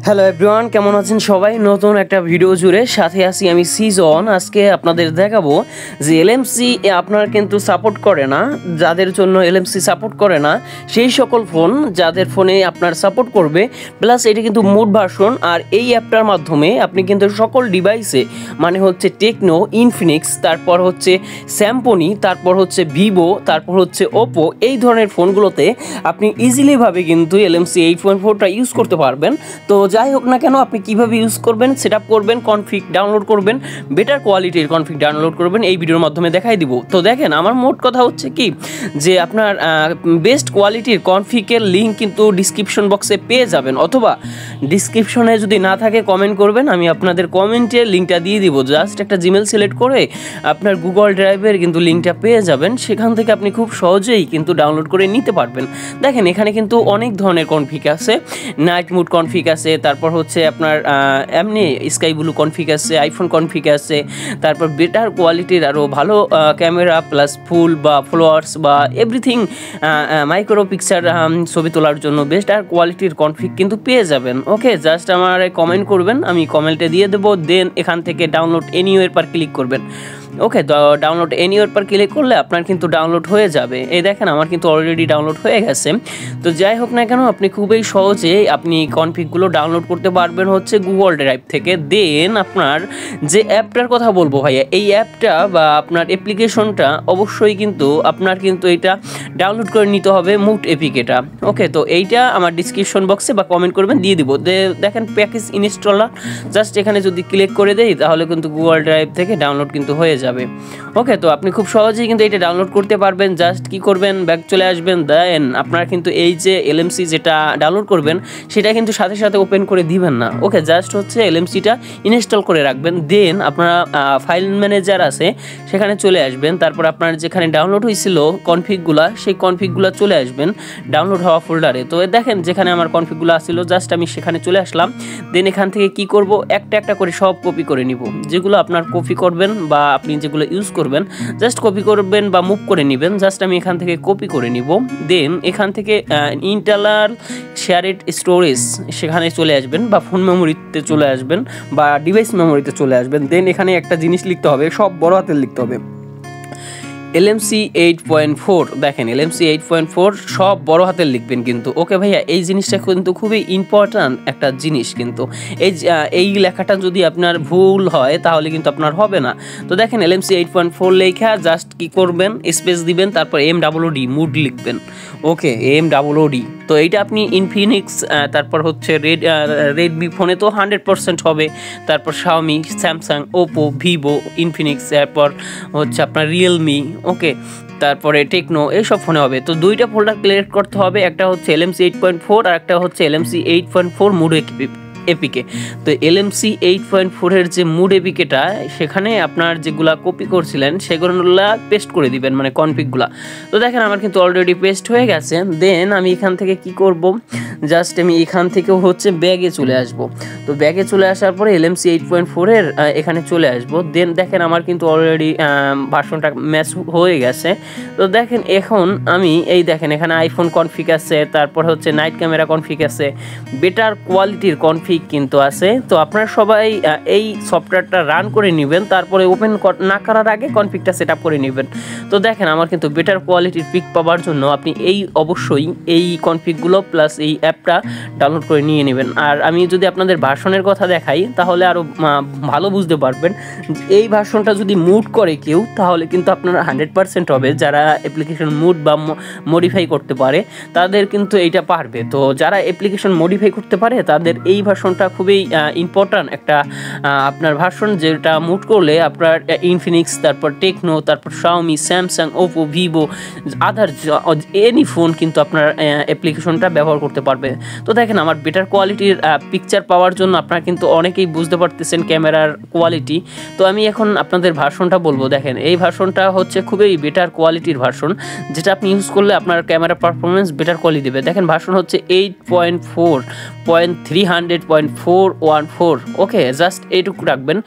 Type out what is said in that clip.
Hello everyone, কেমন আছেন সবাই? নতুন একটা ভিডিও জুড়ে সাথে আছি আমি সিজন। আজকে আপনাদের দেখাবো যে এলএমসি আপনার কিন্তু সাপোর্ট করে না, যাদের জন্য এলএমসি সাপোর্ট করে না সেই সকল ফোন যাদের ফোনে আপনার সাপোর্ট করবে। প্লাস এটা কিন্তু মোড ভার্সন, আর এই অ্যাপটার মাধ্যমে আপনি কিন্তু সকল ডিভাইসে মানে হচ্ছে টেকনো, ইনফিনিক্স, তারপর হচ্ছে স্যামসং, তারপর হচ্ছে ভিভো, তারপর হচ্ছে ওপো, এই ধরনের ফোনগুলোতে আপনি ইজিলিভাবে কিন্তু এলএমসি 8.4টা ইউজ করতে পারবেন। তো যাই হোক না কেন, আপনি কিভাবে ইউজ করবেন, সেট আপ করবেন, কনফিগ ডাউনলোড করবেন, বেটার কোয়ালিটির কনফিগ ডাউনলোড করবেন, এই ভিডিওর মাধ্যমে দেখাই দিব। তো দেখেন, আমার মোট কথা হচ্ছে কি যে আপনার বেস্ট কোয়ালিটির কনফিগের লিঙ্ক কিন্তু ডিসক্রিপশন বক্সে পেয়ে যাবেন, অথবা ডিসক্রিপশনে যদি না থাকে কমেন্ট করবেন, আমি আপনাদের কমেন্টে লিঙ্কটা দিয়ে দিব। জাস্ট একটা জিমেল সিলেক্ট করে আপনার গুগল ড্রাইভের কিন্তু লিঙ্কটা পেয়ে যাবেন, সেখান থেকে আপনি খুব সহজেই কিন্তু ডাউনলোড করে নিতে পারবেন। দেখেন, এখানে কিন্তু অনেক ধরনের কনফিগ আছে, নাইট মুড কনফিগ আছে, তারপর হচ্ছে আপনার এমনি স্কাই ব্লু কনফিগ আছে, আইফোন কনফিগ আছে, তারপর বেটার কোয়ালিটির আরও ভালো ক্যামেরা প্লাস ফুল বা ফ্লোয়ার্স বা এভরিথিং মাইক্রো পিকচার ছবি তোলার জন্য বেটার কোয়ালিটির কনফিগ কিন্তু পেয়ে যাবেন। ওকে, জাস্ট আমার কমেন্ট করবেন, আমি কমেন্টে দিয়ে দেবো, দেন এখান থেকে ডাউনলোড এনিওয়ের পর ক্লিক করবেন। ওকে, ডাউনলোড এনিওয়ের পর ক্লিক করলে আপনার কিন্তু ডাউনলোড হয়ে যাবে। এই দেখেন, আমার কিন্তু অলরেডি ডাউনলোড হয়ে গেছে। তো যাই হোক না কেন, আপনি খুবই সহজে আপনি কনফিগগুলো ডাউনলোড করতে পারবেন হচ্ছে গুগল ড্রাইভ থেকে। দেন আপনার যে অ্যাপটার কথা বলবো ভাইয়া, এই অ্যাপটা বা আপনার অ্যাপ্লিকেশনটা অবশ্যই কিন্তু আপনার কিন্তু এটা ডাউনলোড করে নিতে হবে, মুড এপিকেটা। ওকে, তো এইটা আমার ডিসক্রিপশন বক্সে বা কমেন্ট করবেন, দিয়ে দিব। দেখেন প্যাকেজ ইনস্টলার, জাস্ট এখানে যদি ক্লিক করে দেই তাহলে কিন্তু গুগল ড্রাইভ থেকে ডাউনলোড কিন্তু হয়ে যাবে। ওকে, তো আপনি খুব সহজেই কিন্তু এটা ডাউনলোড করতে পারবেন। জাস্ট কি করবেন, ব্যাক চলে আসবেন, দেন আপনারা কিন্তু এই যে এলএমসি যেটা ডাউনলোড করবেন সেটা কিন্তু সাথে সাথে ওপেন করে দিবেন না। ওকে, জাস্ট হচ্ছে এলএমসিটা ইনস্টল করে রাখবেন। দেন আপনারা ফাইল ম্যানেজার আছে সেখানে চলে আসবেন, তারপর আপনার যেখানে ডাউনলোড হয়েছিল কনফিগগুলা, সেই কনফিগগুলা চলে আসবেন ডাউনলোড হওয়া ফোল্ডারে। তো দেখেন, যেখানে আমার কনফিগগুলো আসছিল জাস্ট আমি সেখানে চলে আসলাম। দেন এখান থেকে কি করব, একটা একটা করে সব কপি করে নিব, যেগুলো আপনার কপি করবেন বা আপনি যেগুলো ইউজ করবেন জাস্ট কপি করবেন বা মুভ করে নেবেন। জাস্ট আমি এখান থেকে কপি করে নিব। দেন এখান থেকে ইন্টারনাল শেয়ারেড স্টোরেজ সেখানে চলে আসবেন, বা ফোন মেমোরিতে চলে আসবেন, বা ডিভাইস মেমোরিতে চলে আসবেন। দেন এখানে একটা জিনিস লিখতে হবে, সব বড় হাতের লিখতে হবে, এলএমসি 8.4। দেখেন, এলএমসি 8.4 সব বড় হাতের লিখবেন কিন্তু। ওকে ভাইয়া, এই জিনিসটা কিন্তু খুবই ইম্পর্ট্যান্ট একটা জিনিস কিন্তু। এই লেখাটা যদি আপনার ভুল হয় তাহলে কিন্তু আপনার হবে না। তো দেখেন, এলএমসি 8.4 লেখা জাস্ট কি করবেন, স্পেস দিবেন, তারপর MWD মুড লিখবেন। ওকে, MWD। তো এইটা আপনি ইনফিনিক্স, তারপর হচ্ছে রেডমি ফোনে তো 100% হবে, তারপর Xiaomi, Samsung, Oppo, Vivo, Infinix, তারপর হচ্ছে আপনার রিয়েলমি, ওকে, তারপরে টেকনো, এইসব ফোনে হবে। তো দুইটা ফোল্ডার ক্রিয়েট করতে হবে, একটা হচ্ছে এলএমসি 8.4 আর একটা হচ্ছে এলএমসি 8.4 মুড এপিকে। তো এলএমসি 8.4 এর যে মুড এপিকেটা, সেখানে আপনার যেগুলা কপি করছিলেন সেগুলো পেস্ট করে দিবেন, মানে কনফিগগুলা। তো দেখেন, আমার কিন্তু অলরেডি পেস্ট হয়ে গেছে। দেন আমি এখান থেকে কি করব, জাস্ট আমি এখান থেকে হচ্ছে ব্যাগে চলে আসব। তো ব্যাগে চলে আসার পরে এলএমসি 8.4 এর এখানে চলে আসব। দেন দেখেন, আমার কিন্তু অলরেডি ভার্সনটা ম্যাচ হয়ে গেছে। তো দেখেন, এখন আমি এই দেখেন, এখানে আইফোন কনফিগ আছে, তারপর হচ্ছে নাইট ক্যামেরা কনফিগ আছে, বেটার কোয়ালিটির কনফিগ কিন্তু আছে। তো আপনারা সবাই এই সফটওয়্যারটা রান করে নেবেন, তারপরে ওপেন না করার আগে কনফিগটা সেট আপ করে নেবেন। তো দেখেন, আমার কিন্তু বেটার কোয়ালিটির পিক পাওয়ার জন্য আপনি অবশ্যই এই কনফিগগুলো প্লাস এই অ্যাপটা ডাউনলোড করে নিয়ে নেবেন। আর আমি যদি আপনাদের ভার্সনের কথা দেখাই তাহলে আরও ভালো বুঝতে পারবেন। এই ভার্সনটা যদি মুড করে কেউ, তাহলে কিন্তু আপনারা 100% হবে। যারা অ্যাপ্লিকেশন মুড বা মডিফাই করতে পারে তাদের কিন্তু এইটা পারবে। তো যারা অ্যাপ্লিকেশন মডিফাই করতে পারে তাদের এই ভার্সনটা খুবই ইম্পর্ট্যান্ট একটা আপনার ভার্সন, যেটা মুড করলে আপনার ইনফিনিক্স, তারপর টেকনো, তারপর শাওমি, স্যামসাং, ওপো, ভিভো, আদার এনি ফোন কিন্তু আপনার অ্যাপ্লিকেশনটা ব্যবহার করতে পারবে। তো দেখেন, আমার বেটার কোয়ালিটির পিকচার পাওয়ার জন্য আপনারা কিন্তু অনেকেই বুঝতে পারতেছেন ক্যামেরার কোয়ালিটি। তো আমি এখন আপনাদের ভার্সনটা বলবো। দেখেন, এই ভার্সনটা হচ্ছে খুবই বেটার কোয়ালিটির ভার্সন, যেটা আপনি ইউজ করলে আপনার ক্যামেরা পারফরমেন্স বেটার কোয়ালিটি দেবে। দেখেন, ভার্সন হচ্ছে 8.4.300.414। ওকে, জাস্ট এইটুকু রাখবেন।